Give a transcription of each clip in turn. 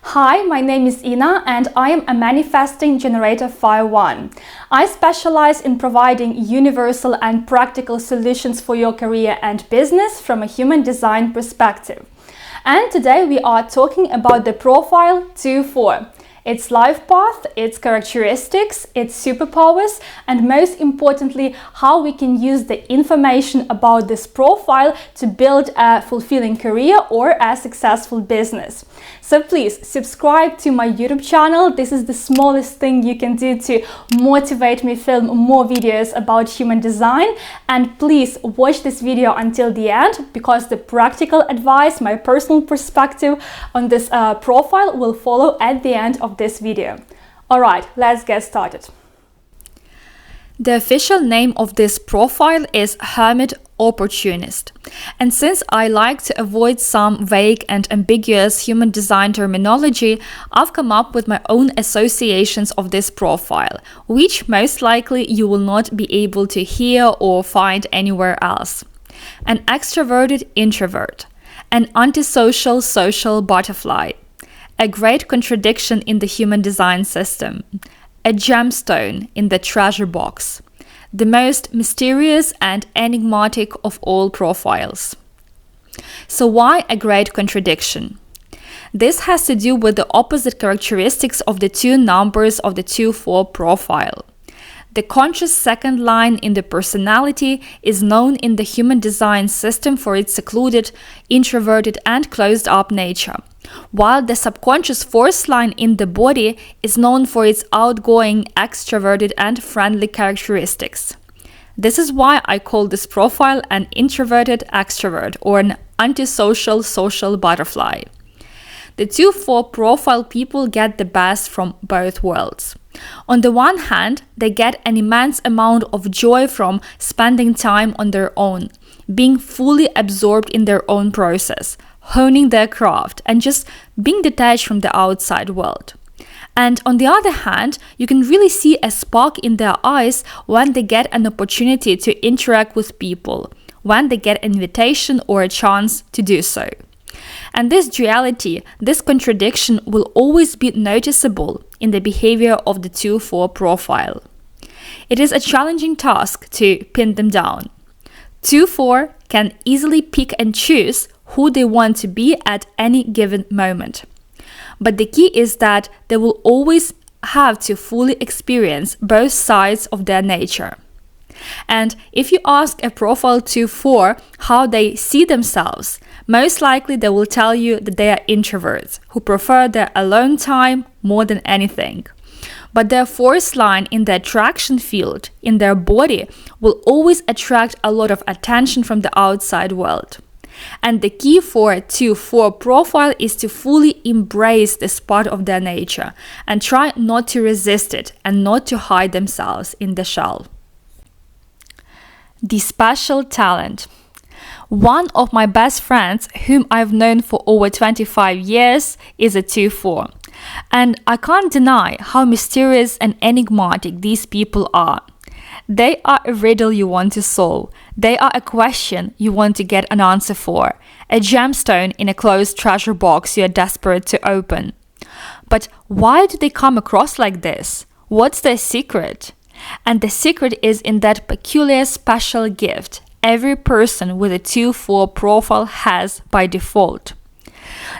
Hi, my name is Ina and I am a manifesting generator 5-1. I specialize in providing universal and practical solutions for your career and business from a human design perspective. And today we are talking about the profile 2-4. Its life path, its characteristics, its superpowers, and most importantly, how we can use the information about this profile to build a fulfilling career or a successful business. So please subscribe to my YouTube channel. This is the smallest thing you can do to motivate me film more videos about human design. And please watch this video until the end, because the practical advice, my personal perspective on this profile will follow at the end of this video. Alright, let's get started. The official name of this profile is Hermit Opportunist. And since I like to avoid some vague and ambiguous human design terminology, I've come up with my own associations of this profile, which most likely you will not be able to hear or find anywhere else. An extroverted introvert, an antisocial social butterfly, a great contradiction in the human design system, a gemstone in the treasure box, the most mysterious and enigmatic of all profiles. So why a great contradiction? This has to do with the opposite characteristics of the two numbers of the 2-4 profile. The conscious second line in the personality is known in the human design system for its secluded, introverted and closed-up nature, while the subconscious fourth line in the body is known for its outgoing, extroverted and friendly characteristics. This is why I call this profile an introverted extrovert or an antisocial social butterfly. The 2-4 profile people get the best from both worlds. On the one hand, they get an immense amount of joy from spending time on their own, being fully absorbed in their own process, honing their craft, and just being detached from the outside world. And on the other hand, you can really see a spark in their eyes when they get an opportunity to interact with people, when they get an invitation or a chance to do so. And this duality, this contradiction will always be noticeable in the behavior of the 2-4 profile. It is a challenging task to pin them down. 2-4 can easily pick and choose who they want to be at any given moment. But the key is that they will always have to fully experience both sides of their nature. And if you ask a profile 2-4 how they see themselves, most likely they will tell you that they are introverts who prefer their alone time more than anything. But their fourth line in the attraction field, in their body, will always attract a lot of attention from the outside world. And the key for a 2-4 profile is to fully embrace this part of their nature and try not to resist it and not to hide themselves in the shell. The special talent. One of my best friends, whom I've known for over 25 years, is a 2-4. And I can't deny how mysterious and enigmatic these people are. They are a riddle you want to solve. They are a question you want to get an answer for. A gemstone in a closed treasure box you are desperate to open. But why do they come across like this? What's their secret? And the secret is in that peculiar special gift every person with a 2-4 profile has by default.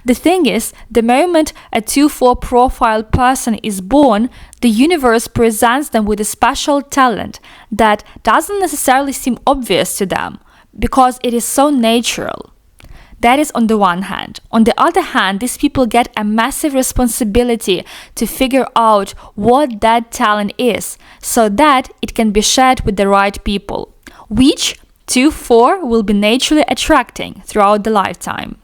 The thing is, the moment a 2-4 profile person is born, the universe presents them with a special talent that doesn't necessarily seem obvious to them because it is so natural. That is on the one hand. On the other hand, these people get a massive responsibility to figure out what that talent is so that it can be shared with the right people, which 2-4 will be naturally attracting throughout the lifetime.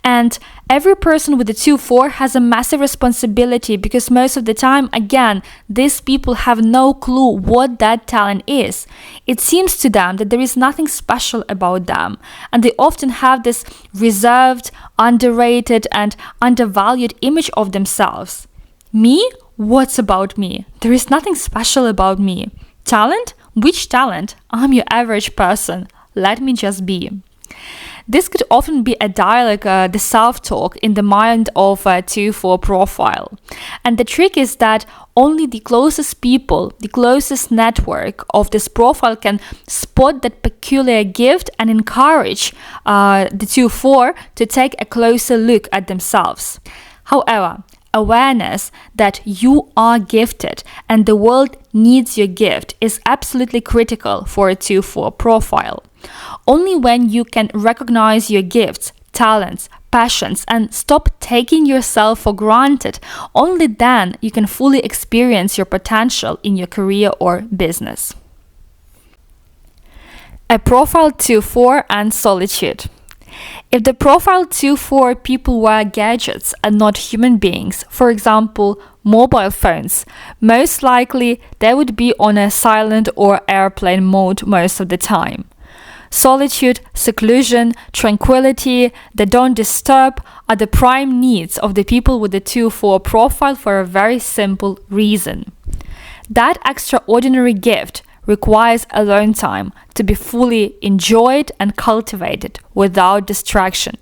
And every person with a 2-4 has a massive responsibility because most of the time, again, these people have no clue what that talent is. It seems to them that there is nothing special about them, and they often have this reserved, underrated, and undervalued image of themselves. Me? What's about me? There is nothing special about me. Talent? Which talent? I'm your average person. Let me just be. This could often be a dialogue, the self-talk in the mind of a 2-4 profile. And the trick is that only the closest people, the closest network of this profile can spot that peculiar gift and encourage the 2-4 to take a closer look at themselves. However, awareness that you are gifted and the world needs your gift is absolutely critical for a 2-4 profile. Only when you can recognize your gifts, talents, passions, and stop taking yourself for granted, only then you can fully experience your potential in your career or business. A profile 2-4 and solitude. If the profile 2-4 people were gadgets and not human beings, for example, mobile phones, most likely they would be on a silent or airplane mode most of the time. Solitude, seclusion, tranquility, the don't disturb are the prime needs of the people with the 2-4 profile for a very simple reason. That extraordinary gift requires alone time to be fully enjoyed and cultivated without distraction.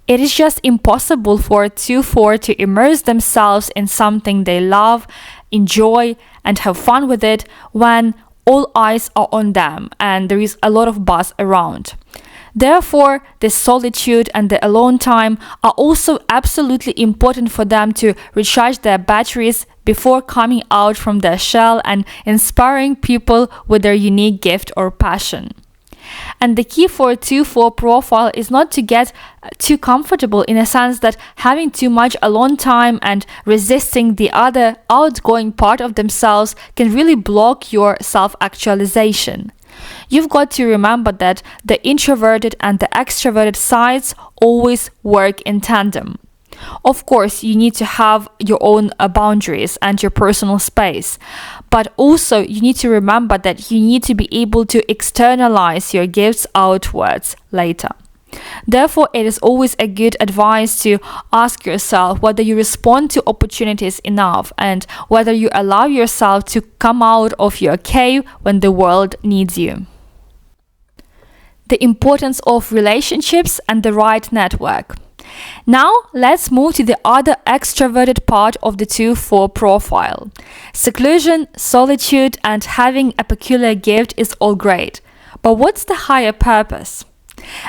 It is just impossible for a 2-4 to immerse themselves in something they love, enjoy, and have fun with it when all eyes are on them and there is a lot of buzz around. Therefore, the solitude and the alone time are also absolutely important for them to recharge their batteries before coming out from their shell and inspiring people with their unique gift or passion. And the key for a 2-4 profile is not to get too comfortable in a sense that having too much alone time and resisting the other outgoing part of themselves can really block your self-actualization. You've got to remember that the introverted and the extroverted sides always work in tandem. Of course, you need to have your own boundaries and your personal space, but also you need to remember that you need to be able to externalize your gifts outwards later. Therefore, it is always a good advice to ask yourself whether you respond to opportunities enough and whether you allow yourself to come out of your cave when the world needs you. The importance of relationships and the right network. Now, let's move to the other extroverted part of the 2-4 profile. Seclusion, solitude, and having a peculiar gift is all great. But what's the higher purpose?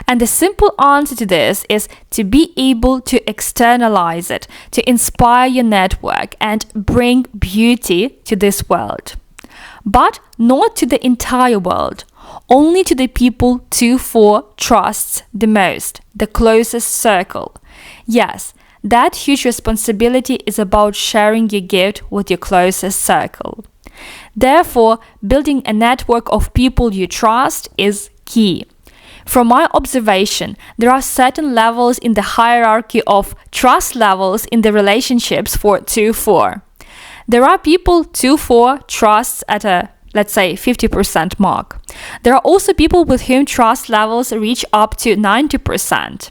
And the simple answer to this is to be able to externalize it, to inspire your network and bring beauty to this world. But not to the entire world, only to the people 2-4 trusts the most, the closest circle. Yes, that huge responsibility is about sharing your gift with your closest circle. Therefore, building a network of people you trust is key. From my observation, there are certain levels in the hierarchy of trust levels in the relationships for 2-4. There are people 2-4 trusts at a, let's say, 50% mark. There are also people with whom trust levels reach up to 90%.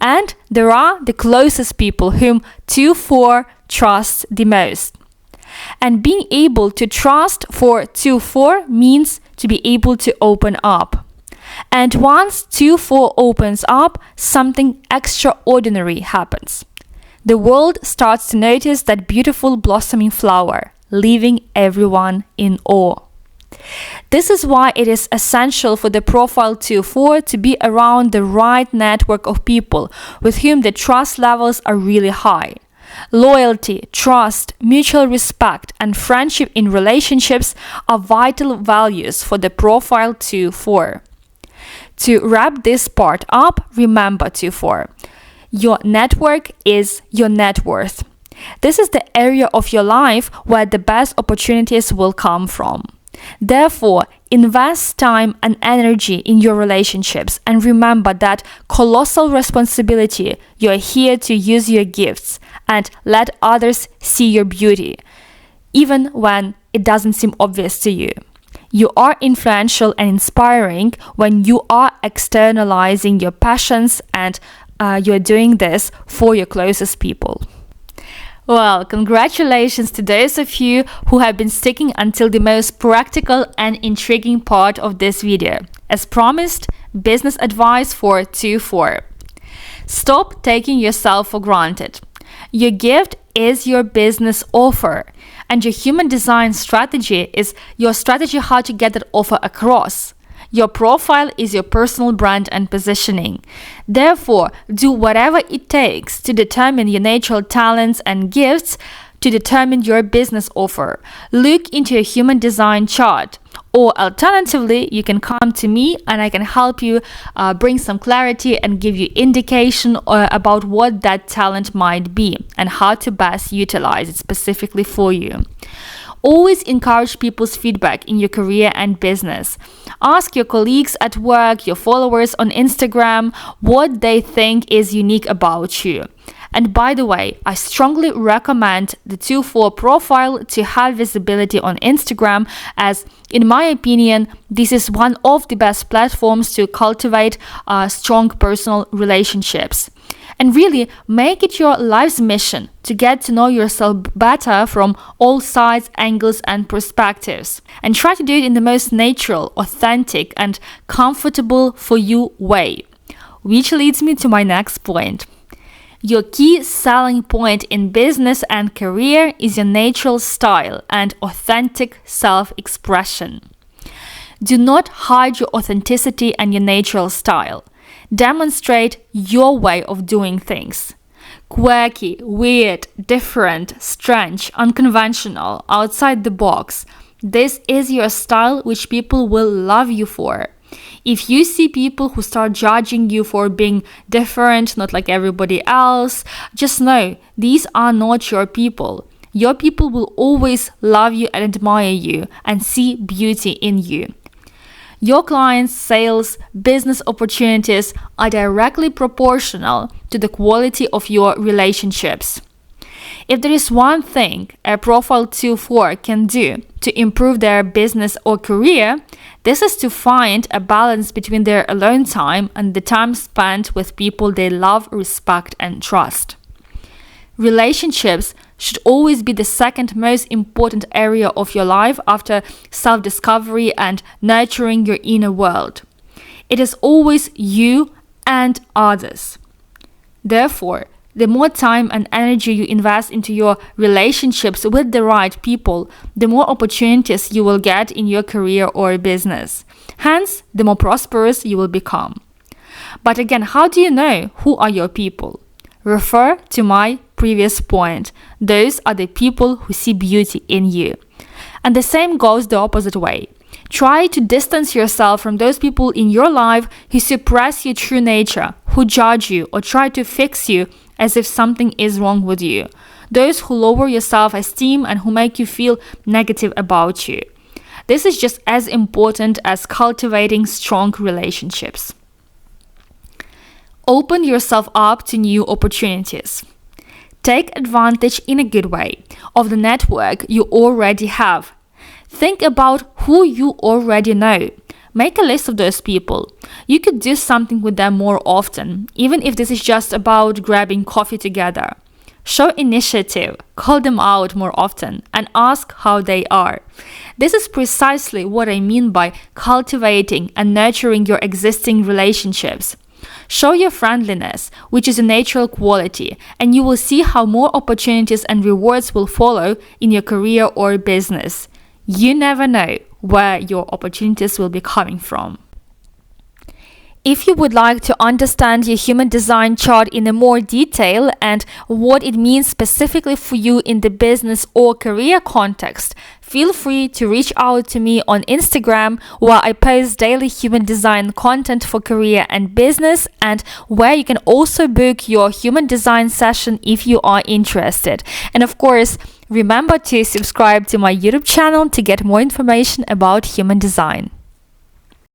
And there are the closest people whom 2-4 trusts the most. And being able to trust for 2-4 means to be able to open up. And once 2-4 opens up, something extraordinary happens. The world starts to notice that beautiful blossoming flower, leaving everyone in awe. This is why it is essential for the profile 2-4 to be around the right network of people with whom the trust levels are really high. Loyalty, trust, mutual respect, and friendship in relationships are vital values for the profile 2-4. To wrap this part up, remember 2-4. Your network is your net worth. This is the area of your life where the best opportunities will come from. Therefore, invest time and energy in your relationships and remember that colossal responsibility. You are here to use your gifts and let others see your beauty, even when it doesn't seem obvious to you. You are influential and inspiring when you are externalizing your passions and you're doing this for your closest people. Well, congratulations to those of you who have been sticking until the most practical and intriguing part of this video. As promised, business advice for 2-4. Stop taking yourself for granted. Your gift is your business offer, and your human design strategy is your strategy how to get that offer across. Your profile is your personal brand and positioning. Therefore, do whatever it takes to determine your natural talents and gifts to determine your business offer. Look into your human design chart. Or alternatively, you can come to me and I can help you bring some clarity and give you indication about what that talent might be and how to best utilize it specifically for you. Always encourage people's feedback in your career and business. Ask your colleagues at work, your followers on Instagram, what they think is unique about you. And by the way, I strongly recommend the 2-4 profile to have visibility on Instagram, as in my opinion, this is one of the best platforms to cultivate strong personal relationships. And really make it your life's mission to get to know yourself better from all sides, angles, and perspectives. And try to do it in the most natural, authentic, and comfortable for you way. Which leads me to my next point. Your key selling point in business and career is your natural style and authentic self-expression. Do not hide your authenticity and your natural style. Demonstrate your way of doing things. Quirky, weird, different, strange, unconventional, outside the box. This is your style which people will love you for. If you see people who start judging you for being different, not like everybody else, just know these are not your people. Your people will always love you and admire you and see beauty in you. Your clients' sales, business opportunities are directly proportional to the quality of your relationships. If there is one thing a profile 2-4 can do to improve their business or career, this is to find a balance between their alone time and the time spent with people they love, respect, and trust. Relationships should always be the second most important area of your life after self-discovery and nurturing your inner world. It is always you and others. Therefore, the more time and energy you invest into your relationships with the right people, the more opportunities you will get in your career or business. Hence, the more prosperous you will become. But again, how do you know who are your people? Refer to my previous point. Those are the people who see beauty in you. And the same goes the opposite way. Try to distance yourself from those people in your life who suppress your true nature, who judge you or try to fix you as if something is wrong with you. Those who lower your self-esteem and who make you feel negative about you. This is just as important as cultivating strong relationships. Open yourself up to new opportunities. Take advantage in a good way of the network you already have. Think about who you already know. Make a list of those people. You could do something with them more often, even if this is just about grabbing coffee together. Show initiative, call them out more often, and ask how they are. This is precisely what I mean by cultivating and nurturing your existing relationships. Show your friendliness, which is a natural quality, and you will see how more opportunities and rewards will follow in your career or business. You never know where your opportunities will be coming from. If you would like to understand your human design chart in a more detail and what it means specifically for you in the business or career context, feel free to reach out to me on Instagram, where I post daily human design content for career and business, and where you can also book your human design session if you are interested. And of course, remember to subscribe to my YouTube channel to get more information about human design.